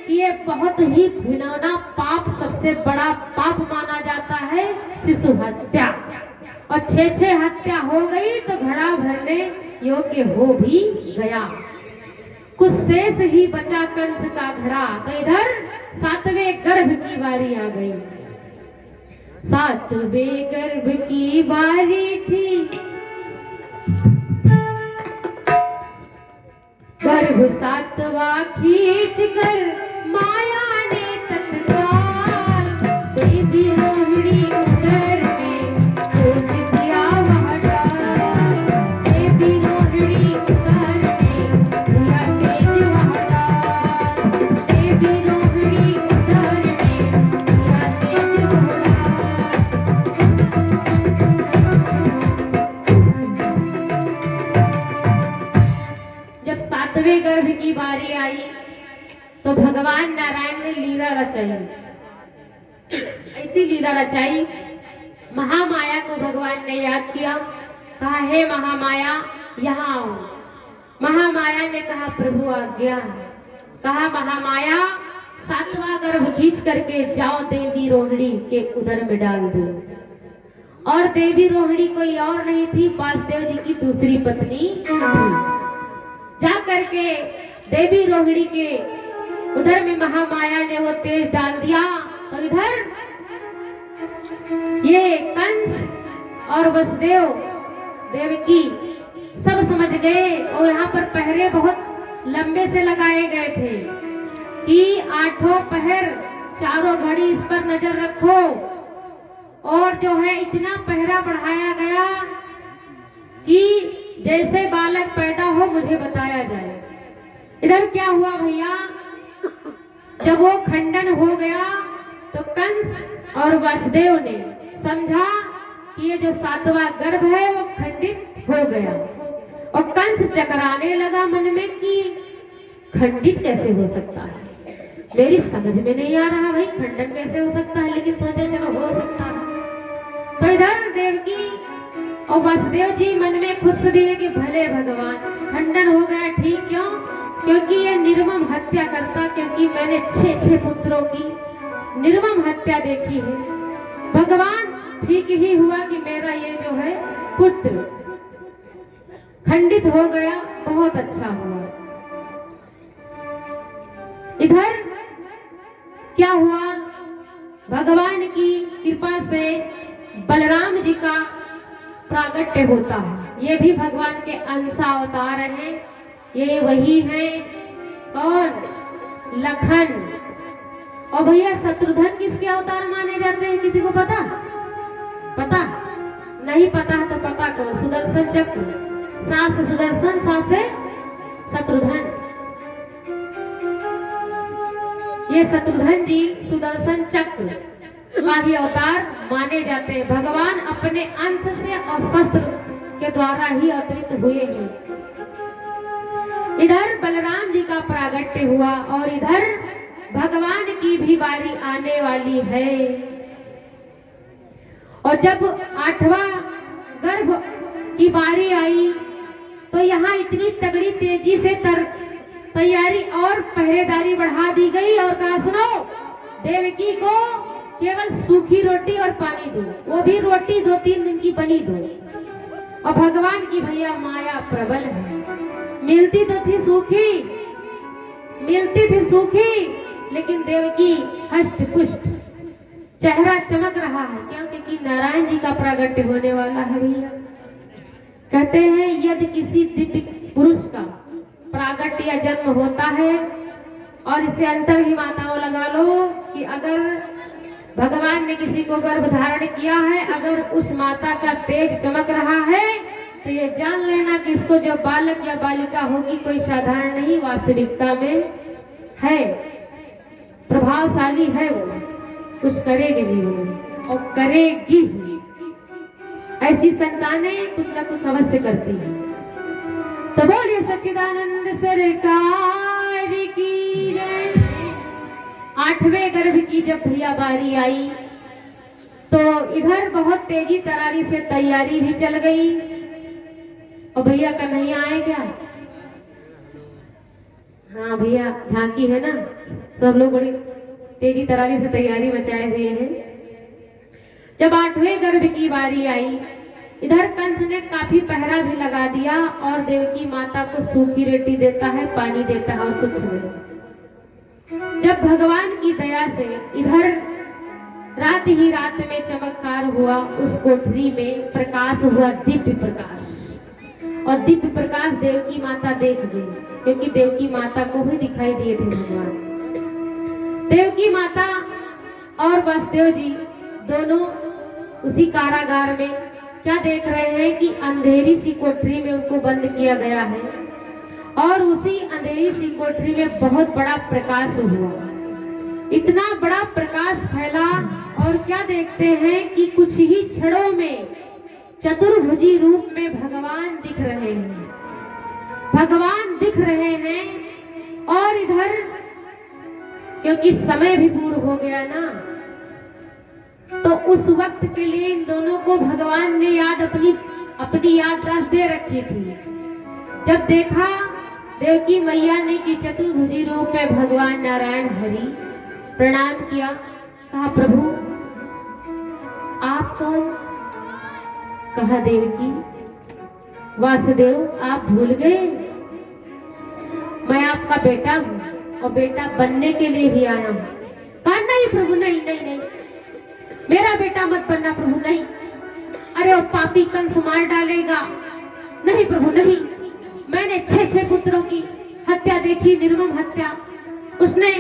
कि ये बहुत ही घिनौना पाप, सबसे बड़ा पाप माना जाता है शिशु हत्या। और 6 हत्या हो गई तो घड़ा भरने योग्य हो भी गया, कुछ शेष ही बचा कंस का घड़ा। तो इधर 7वें गर्भ की बारी आ गई। 7वें गर्भ की बारी थी, गर्भ 7वां खींच कर माया ने तत्काल देवी रोहिणी उतर के खोज दिया वह डाल। देवी रोहिणी उतर के दिया तेज वह डाल। देवी रोहिणी उतर के दिया तेज वह डाल। जब 7वें गर्भ की बारी आई तो भगवान नारायण ने लीला रचाई। ऐसी लीला रचाई, महामाया को भगवान ने याद किया, कहा हे महामाया यहाँ आओ। महामाया ने कहा प्रभु आज्ञा। कहा महामाया 7वां गर्भ खींच करके जाओ देवी रोहिणी के उदर में डाल दो। और देवी रोहिणी कोई और नहीं थी, वासुदेव जी की दूसरी पत्नी थी। जा करके देवी रोहिणी के उधर में महामाया ने वो तेज डाल दिया, तो इधर ये कंस और वसुदेव देवकी सब समझ गए, और यहाँ पर पहरे बहुत लंबे से लगाए गए थे कि आठों पहर चारों घड़ी इस पर नजर रखो, और जो है इतना पहरा बढ़ाया गया कि जैसे बालक पैदा हो मुझे बताया जाए। इधर क्या हुआ भैया, जब वो खंडन हो गया तो कंस और वसुदेव ने समझा कि ये जो सातवां गर्भ है वो खंडित हो गया, और कंस चकराने लगा मन में कि खंडित कैसे हो सकता है, मेरी समझ में नहीं आ रहा भाई खंडन कैसे हो सकता है, लेकिन सोचे चलो हो सकता है। तो इधर देवकी और वसुदेव जी मन में खुश भी है कि भले भगवान खंडन हो गया, ठीक, क्यों? क्योंकि ये निर्मम हत्या करता, क्योंकि मैंने 6 पुत्रों की निर्मम हत्या देखी है। भगवान ठीक ही हुआ कि मेरा ये जो है पुत्र खंडित हो गया, बहुत अच्छा हुआ। इधर क्या हुआ, भगवान की कृपा से बलराम जी का प्रागट्य होता है। ये भी भगवान के अंशावतार हैं, ये वही हैं कौन, लखन। और भैया शत्रुघ्न किसके अवतार माने जाते हैं, किसी को पता? पता नहीं? पता है तो पता करो, सुदर्शन चक्र, सास से सुदर्शन, सास से शत्रुघ्न। ये शत्रुघ्न जी सुदर्शन चक्र का ही अवतार माने जाते हैं। भगवान अपने अंश से और शस्त्र के द्वारा ही अवतरित हुए हैं। इधर बलराम जी का प्रागट्य हुआ, और इधर भगवान की भी बारी आने वाली है। और जब 8वां गर्भ की बारी आई तो यहाँ इतनी तगड़ी तेजी से तैयारी और पहरेदारी बढ़ा दी गई, और कहा सुनो, देवकी को केवल सूखी रोटी और पानी दो, वो भी रोटी 2-3 दिन की बनी दो। और भगवान की भैया माया प्रबल है, मिलती तो थी सूखी, मिलती थी सूखी, लेकिन देवकी हष्ट पुष्ट, चेहरा चमक रहा है, क्यों? क्योंकि नारायण जी का प्रागट्य होने वाला है भैया। कहते हैं यदि किसी दिव्य पुरुष का प्रागट्य या जन्म होता है, और इसे अंतर भी माताओं लगा लो कि अगर भगवान ने किसी को गर्भ धारण किया है, अगर उस माता का तेज चमक रहा है, तो ये जान लेना कि इसको जो बालक या बालिका होगी कोई साधारण नहीं, वास्तविकता में है, प्रभावशाली है, वो कुछ करेगी जीवन में और करेगी। ऐसी संतानें कुछ ना कुछ अवश्य करती हैं। तो बोलिए सच्चिदानंद सरकार की जय। 8वें गर्भ की जब भैया बारी आई तो इधर बहुत तेजी तरारी से तैयारी भी चल गई। और भैया कन्हैया आए क्या? हाँ भैया, झांकी है ना, सब लोग बड़ी तेजी तरारी से तैयारी मचाए हुए हैं। जब 8वें गर्भ की बारी आई, इधर कंस ने काफी पहरा भी लगा दिया, और देवकी माता को सूखी रोटी देता है, पानी देता है, और कुछ नहीं। जब भगवान की दया से इधर रात ही रात में चमत्कार हुआ, उस कोठरी में प्रकाश हुआ, दिव्य प्रकाश। और दिव्य प्रकाश देवकी माता देख गई, क्योंकि देवकी माता को भी दिखाई दिए थे भगवान। देवकी माता और वासुदेव जी दोनों उसी कारागार में क्या देख रहे हैं कि अंधेरी सी कोठरी में उनको बंद किया गया है, और उसी अंधेरी सी कोठरी में बहुत बड़ा प्रकाश हुआ। इतना बड़ा प्रकाश फैला, और क्या देखते हैं कि कुछ ही क्षणों में चतुर्भुजी रूप में भगवान दिख रहे हैं, भगवान दिख रहे हैं। और इधर क्योंकि समय भी पूर्ण हो गया ना, तो उस वक्त के लिए इन दोनों को भगवान ने अपनी याददाश्त दे रखी थी। जब देखा देवकी मैया ने कि चतुर्भुजी रूप में भगवान नारायण हरि, प्रणाम किया, कहा प्रभु आप कौन? कहा देवकी, वासुदेव आप भूल गए, मैं आपका बेटा हूँ और बेटा बनने के लिए ही आया हूँ। कहा नहीं प्रभु, नहीं नहीं नहीं, मेरा बेटा मत बनना प्रभु, नहीं। अरे वो पापी कंस मार डालेगा, नहीं प्रभु नहीं। मैंने 6 पुत्रों की हत्या देखी, निर्मम हत्या। उसने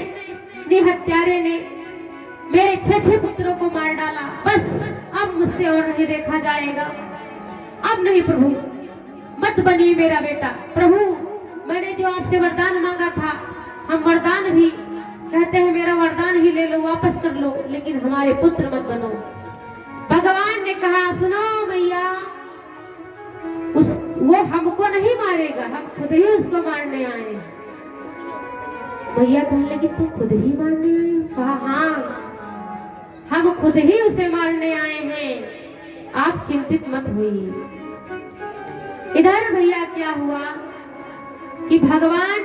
निहत्यारे ने मेरे 6 पुत्रों को मार डाला। बस अब मुझसे और नहीं देखा जाएगा, अब नहीं प्रभु, मत बनिए मेरा बेटा। प्रभु मैंने जो आपसे वरदान मांगा था, हम वरदान भी कहते हैं मेरा वरदान ही ले लो, वापस कर लो, लेकिन हमारे पुत्र मत बनो। भगवान ने कहा सुनो मैया, वो हमको नहीं मारेगा, हम खुद ही उसको मारने आए। मैया कहने लगी तुम खुद ही मारने आए हो? कहा हाँ, हम खुद ही उसे मारने आए हैं, आप चिंतित मत होइए। इधर भैया क्या हुआ कि भगवान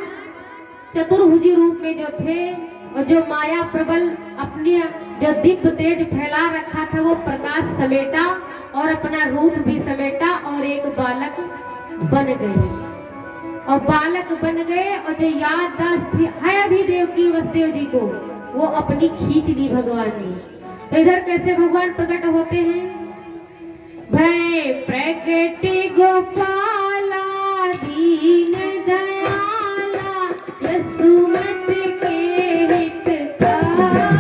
चतुर्भुजी रूप में जो थे और जो माया प्रबल अपनी जो दिव्य तेज फैला रखा था, वो प्रकाश समेटा और अपना रूप भी समेटा और एक बालक बन गए। और बालक बन गए और जो याददाश्त थी है अभी देवकी वसुदेव जी को, वो अपनी खींच ली भगवान ने। तो इधर कैसे भगवान प्रकट होते हैं? भय प्रकट गोपाला दीन दयाला यशुमत के हितकारी।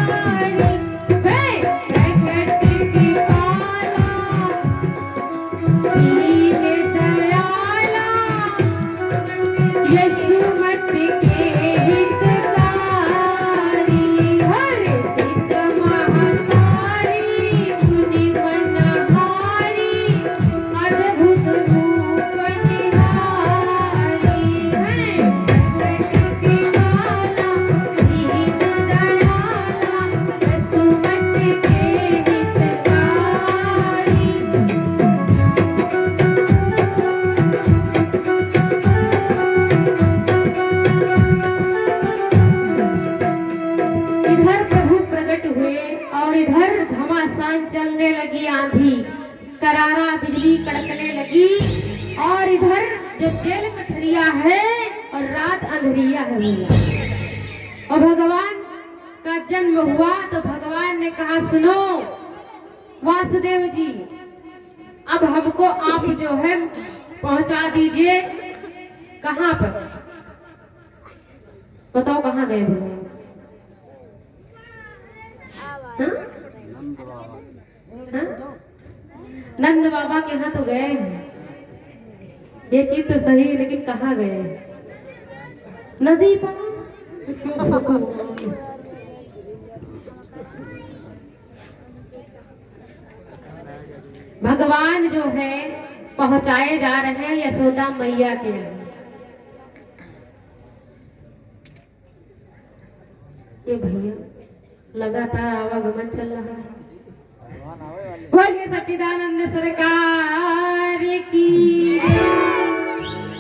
भय प्रकट गोपाला दीन दयाला यशुमत के हितकारी। हर सिद्ध महतारी मुनि मनहारी अद्भुत रूप निहारी। है प्रकट गोपाला दीन दयाला यशुमत के हितकारी। इधर प्रभु प्रकट हुए और इधर घमासान चलने लगी आंधी, करारा बिजली कड़कने लगी। और इधर जो जेल कठरिया है और रात अंधेरिया है भैया। और भगवान का जन्म हुआ तो भगवान ने कहा सुनो वासुदेव जी, अब हमको आप जो है पहुंचा दीजिए। कहाँ पर बताओ, कहाँ गए भैया? हाँ? नंद बाबा के यहाँ तो गए हैं, ये चीज तो सही है, लेकिन कहाँ गए? नदी पर। भगवान जो है पहुंचाए जा रहे हैं यशोदा मैया के यहाँ। ये भैया लगातार आवागमन चल रहा है। बोलिए सच्चिदानंद सरकार की,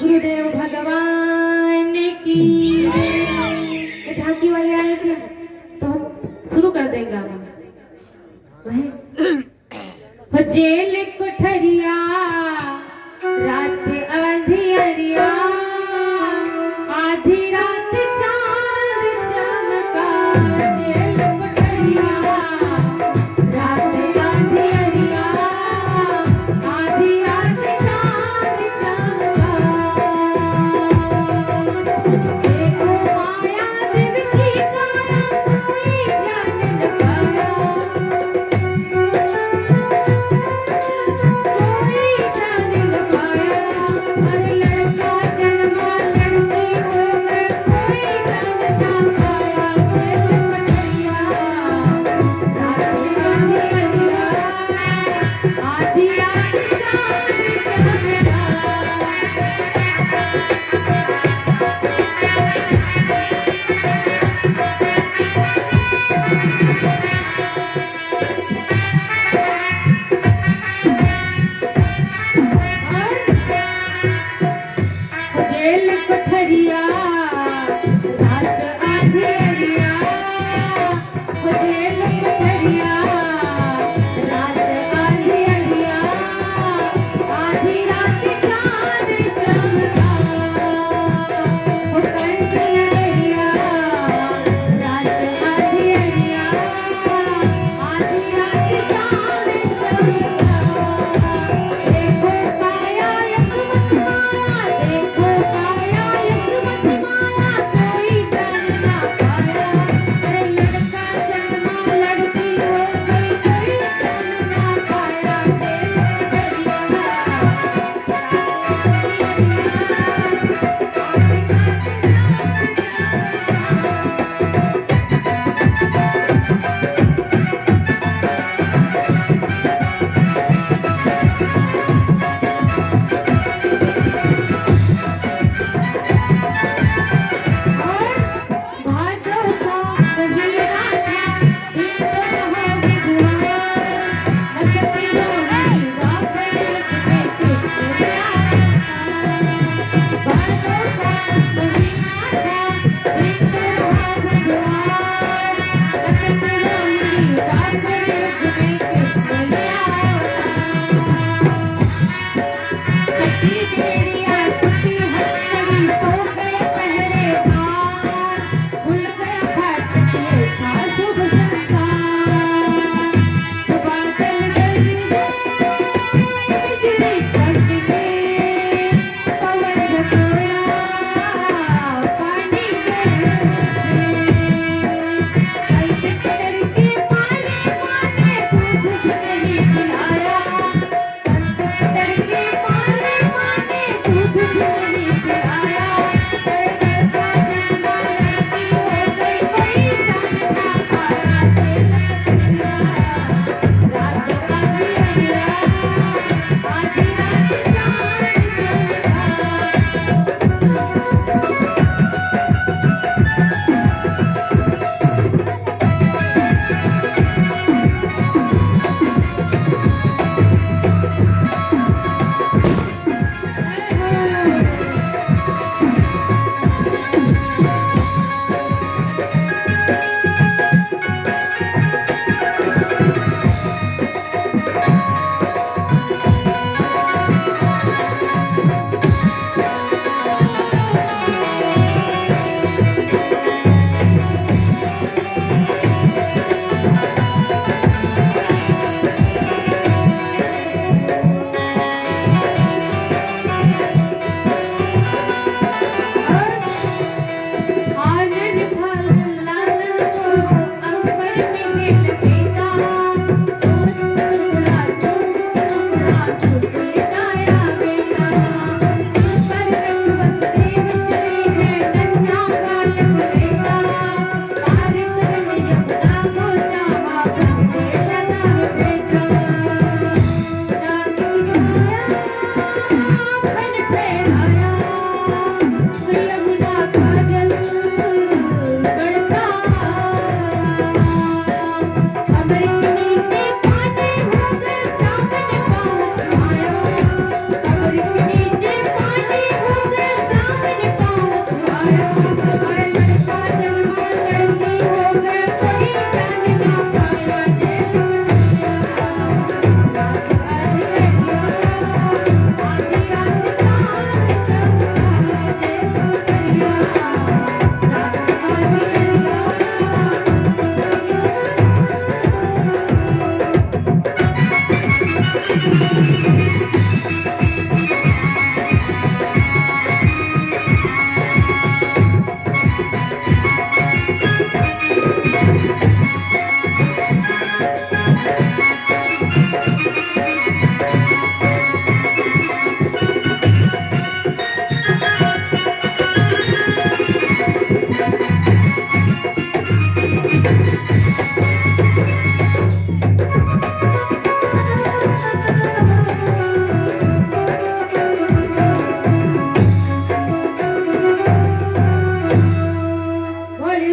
गुरुदेव भगवान की। ये झांकी वाले आए थे तो हम शुरू कर देंगे। जेल कोठरिया रात अंधियरिया, आधी रात चांद चमका। जेल कोठरिया रात अंधियरिया, आधी रात चांद चमका। देखो माया देवकी काया, कोई जान न पाया। जेल कोठरिया रात अंधेरिया, जेल कोठरिया रात अंधेरिया,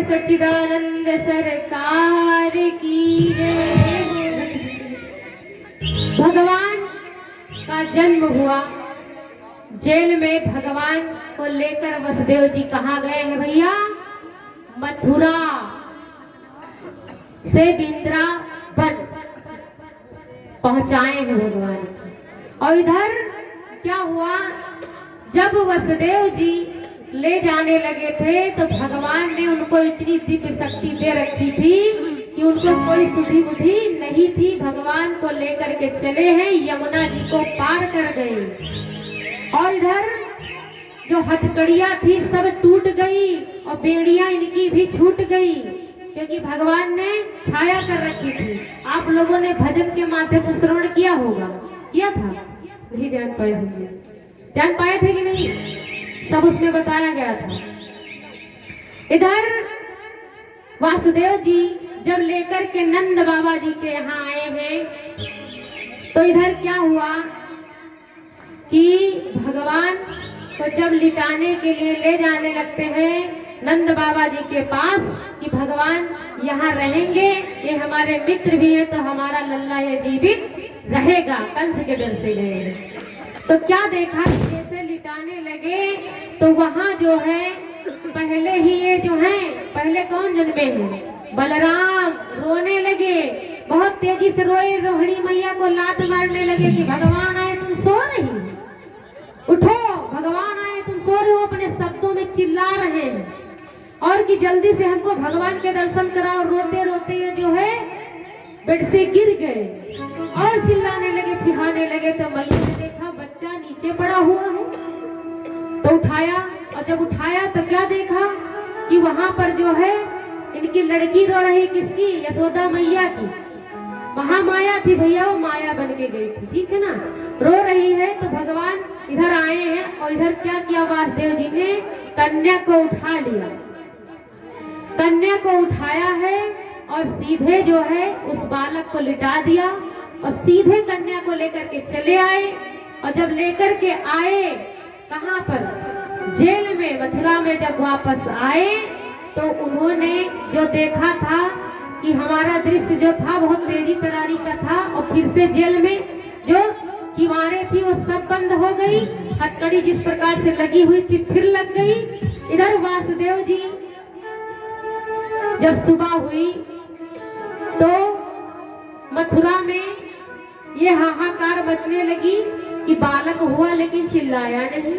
सच्चिदानंद सरकार की जय। भगवान का जन्म हुआ, जेल में भगवान को लेकर वसुदेव जी कहाँ गए हैं भैया? मथुरा से वृंदावन पहुंचाए हैं भगवान। और इधर क्या हुआ, जब वसुदेव जी ले जाने लगे थे तो भगवान ने उनको इतनी दिव्य शक्ति दे रखी थी कि उनको कोई सुधि बुद्धि नहीं थी। भगवान को लेकर के चले हैं, यमुना जी को पार कर गए। और इधर जो हथकड़ियां थी सब टूट गई और बेड़ियां इनकी भी छूट गई, क्योंकि भगवान ने छाया कर रखी थी। आप लोगों ने भजन के माध्यम से श्रवण किया होगा, किया था? नहीं जान पाए होंगे, जान पाए थे कि नहीं? सब उसमें बताया गया था। इधर वासुदेव जी जब लेकर के नंद बाबा जी के यहाँ आए हैं तो इधर क्या हुआ कि भगवान को जब लिटाने के लिए ले जाने लगते हैं नंद बाबा जी के पास कि भगवान यहाँ रहेंगे, ये हमारे मित्र भी हैं, तो हमारा लल्ला ये जीवित रहेगा। कंस के डर से गए तो क्या देखा, जैसे लिटाने लगे तो वहाँ जो है पहले ही ये जो है, पहले कौन जन्मे हैं? बलराम रोने लगे, बहुत तेजी से रोए, रोहिणी मैया को लात मारने लगे कि भगवान आए तुम सो रही, उठो, भगवान आए तुम सो रहे हो। अपने शब्दों में चिल्ला रहे हैं और कि जल्दी से हमको भगवान के दर्शन कराओ। रोते रोते ये जो है बेड से गिर गए और चिल्लाने लगे, फिहाने लगे। तो मैया ने देखा बच्चा नीचे पड़ा हुआ है तो उठाया, और जब उठाया तो क्या देखा कि वहां पर जो है इनकी लड़की रो रही, किसकी? यशोदा मैया की। महामाया थी भैया, वो माया बन के गई थी, ठीक है ना, रो रही है। तो भगवान इधर आए हैं और इधर क्या किया, वासुदेव जी ने कन्या को उठा लिया, कन्या को उठाया है और सीधे जो है उस बालक को लिटा दिया और सीधे कन्या को लेकर के चले आए। और जब लेकर के आए कहाँ पर? जेल में, मथुरा में। जब वापस आए तो उन्होंने जो देखा था कि हमारा दृश्य जो था बहुत तेजी तरारी का था, और फिर से जेल में जो कीवाड़े थी वो सब बंद हो गई, हथकड़ी जिस प्रकार से लगी हुई थी फिर लग गई। इधर वासुदेव जी जब सुबह हुई तो मथुरा में ये हाहाकार मचने लगी कि बालक हुआ लेकिन चिल्लाया नहीं,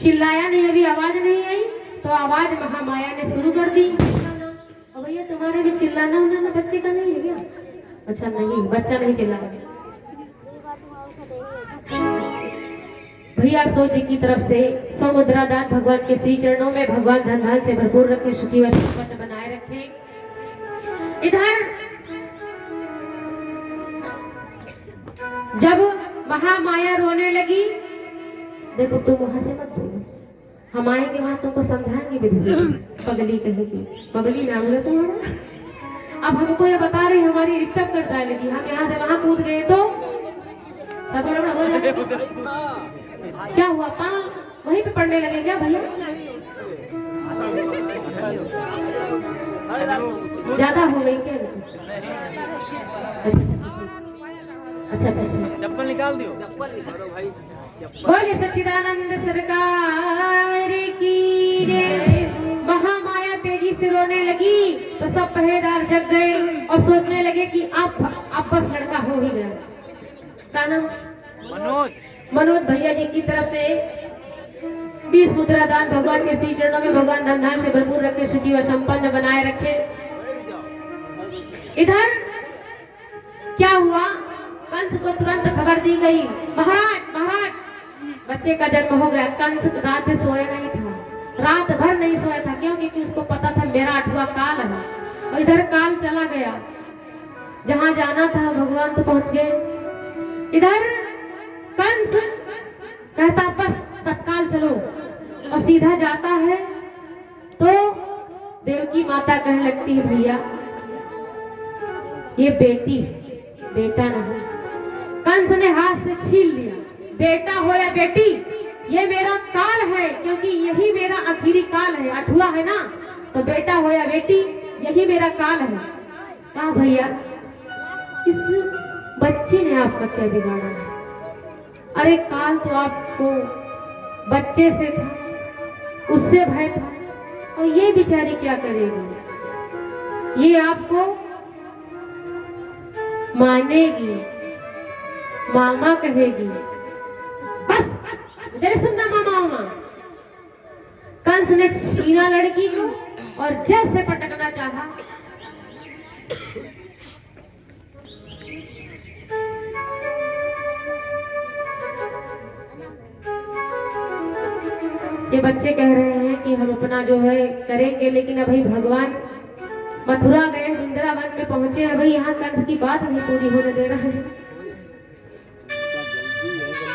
चिल्लाया नहीं, अभी आवाज नहीं आई। तो आवाज महामाया ने शुरू कर दी। और भैया तुम्हारे भी चिल्लाना उन्होंने बच्चे का नहीं है क्या? अच्छा नहीं, बच्चा नहीं चिल्ला भैया। सो जी की तरफ से सौ मुद्रा दान भगवान के श्री चरणों में, भगवान धन धान से भरपूर रखे, सुखी व संपन्न बनाए रखे। इधर जब महामाया रोने लगी, देखो तुम वहां से मत बोलो, हम आएंगे वहां तुमको समझाएंगे विधि से। पगली कहेगी, पगली नाम है तुम्हारा। अब हमको ये बता रही हमारी डिस्टर्ब करता है, लेकिन हम यहाँ से वहां कूद गए तो सब गड़बड़ हो जाएगा। क्या हुआ, पाल वहीं पे पड़ने लगे क्या भैया? ज्यादा हो गई क्या? अच्छा अच्छा अच्छा, चप्पल निकाल दियो, चप्पल निकालो भाई। बोले सच्चिदानंद सरकार की जय। महामाया तेजी से रोने लगी तो सब पहरेदार जग गए और सोचने लगे कि अब बस लड़का हो ही गया। क्या नाम? मनोज भैया जी की तरफ से 20 मुद्रा दान भगवान के श्री चरणों में भगवान धन धान से भरपूर रखे, सुखी व संपन्न बनाए रखे। इधर क्या हुआ, कंस को तुरंत खबर दी गई, महाराज महाराज बच्चे का जन्म हो गया। कंस रात में सोया नहीं था, रात भर नहीं सोया था, क्योंकि उसको पता था मेरा 8वां काल है। और इधर काल चला गया, जहां जाना था भगवान तो पहुंच गए। इधर कंस कहता बस तत्काल चलो, और सीधा जाता है तो देवकी माता कहने लगती है भैया ये बेटी बेटा नहीं। कंस ने हाथ से छीन लिया, बेटा हो या बेटी ये मेरा काल है, क्योंकि यही मेरा आखिरी काल है, 8वां है ना, तो बेटा हो या बेटी यही मेरा काल है। कहा भैया इस बच्चे ने आपका क्या बिगाड़ा है? अरे काल तो आपको बच्चे से था, उससे भय था, और ये बेचारी क्या करेगी? ये आपको मानेगी, मामा कहेगी। बस मुझे सुनना मामा मामा। कंस ने छीना लड़की को और जैसे पटकना चाहा, ये बच्चे कह रहे हैं कि हम अपना जो है करेंगे, लेकिन अभी भगवान मथुरा गए, वृंदावन में पहुंचे, अभी यहाँ कंस की बात नहीं पूरी होने दे रहे हैं।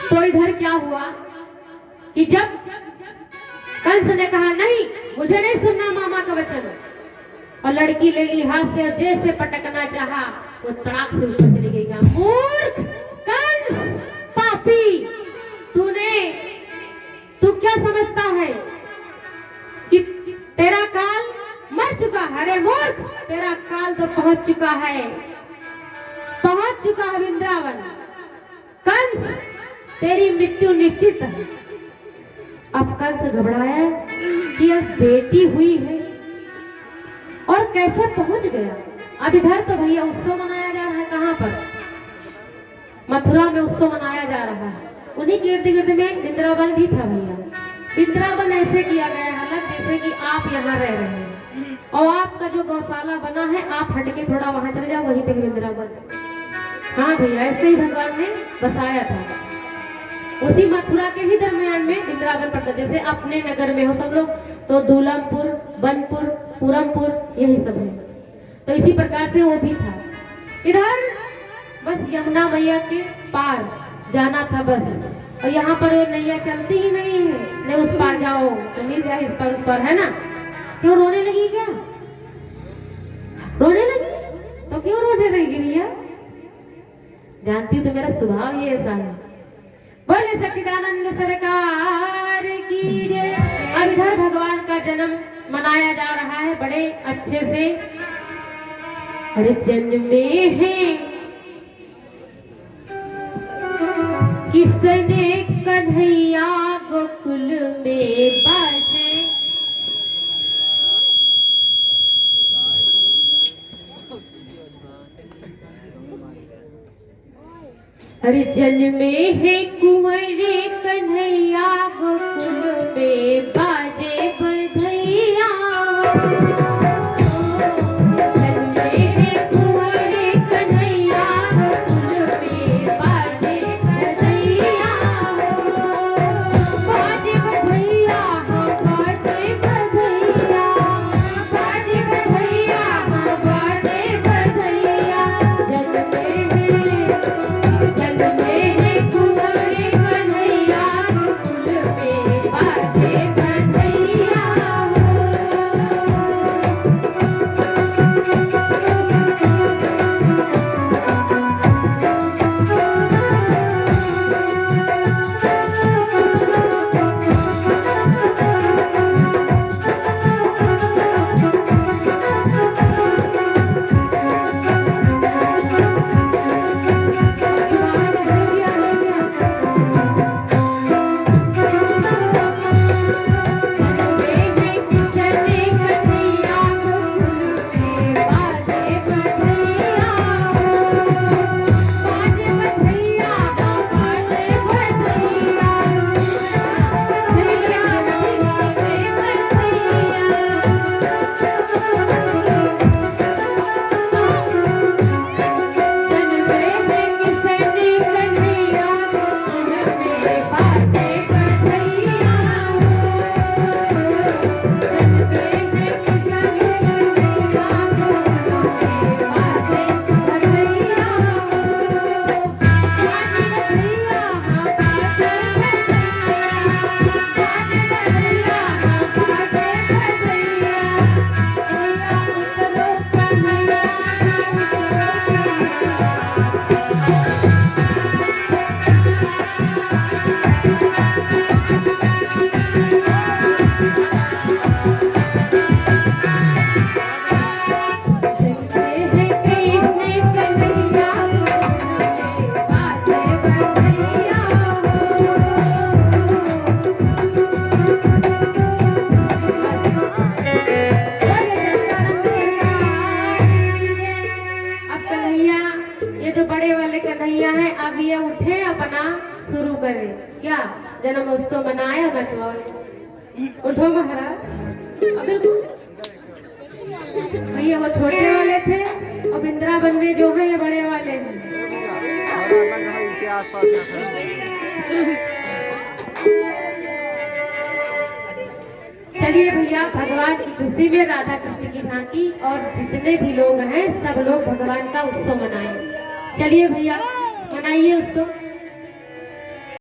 तो इधर क्या हुआ कि जब कंस ने कहा नहीं मुझे नहीं सुनना मामा का वचन, और लड़की ले ली हाथ से और जैसे पटकना चाहा वो तड़ाक से ऊपर चली गई। मूर्ख कंस पापी, तू क्या समझता है कि तेरा काल मर चुका है? अरे मूर्ख, तेरा काल तो पहुंच चुका है, पहुंच चुका है वृंदावन। कंस तेरी मृत्यु निश्चित है। अब कंस घबराया कि यह बेटी हुई है और कैसे पहुंच गया। अब इधर तो भैया उत्सव मनाया जा रहा है, कहां पर? मथुरा में उत्सव मनाया जा रहा है, उन्हीं के इर्द गिर्द में वृंदावन भी था भैया। वृंदावन ऐसे किया गया है अलग, जैसे कि आप यहाँ रह रहे हैं और आपका जो गौशाला बना है आप हटके थोड़ा वहां चले जाओ, वहीं पे वृंदावन। हाँ भैया, ऐसे ही भगवान ने बसाया था। उसी मथुरा के ही दरमियान में वृंदावन पड़ता, जैसे अपने नगर में हो सब लोग तो दूलमपुर, बनपुर, पूरमपुर यही सब है, तो इसी प्रकार से वो भी था। इधर बस यमुना मैया के पार जाना था बस, और यहाँ पर नैया चलती ही नहीं है, नहीं उस पार जाओ तो मिल जाए, इस पर उस पर, है ना। क्यों रोने लगी? क्या रोने लगी? तो क्यों रोने लगी भैया? जानती हूँ तो मेरा स्वभाव ही ऐसा है। बोले सच्चिदानंद सरकार की जय। अब इधर भगवान का जन्म मनाया जा रहा है बड़े अच्छे से। अरे जन्मे हैं किसने कन्हैया गोकुल में बाजे। अरे जन्मे है कुंवरे कन्हैया गोकुल में बाजे बधैया। अब ये उठे अपना शुरू करें क्या जन्म उत्सव मनाए और नचवाए। उठो महाराज। अब बिल्कुल भैया वो छोटे वाले थे और वृंदावन में जो है ये बड़े वाले हैं। चलिए भैया भगवान की खुशी में राधा कृष्ण की झांकी और जितने भी लोग हैं सब लोग भगवान का उत्सव मनाएं। चलिए भैया मनाइए उत्सव।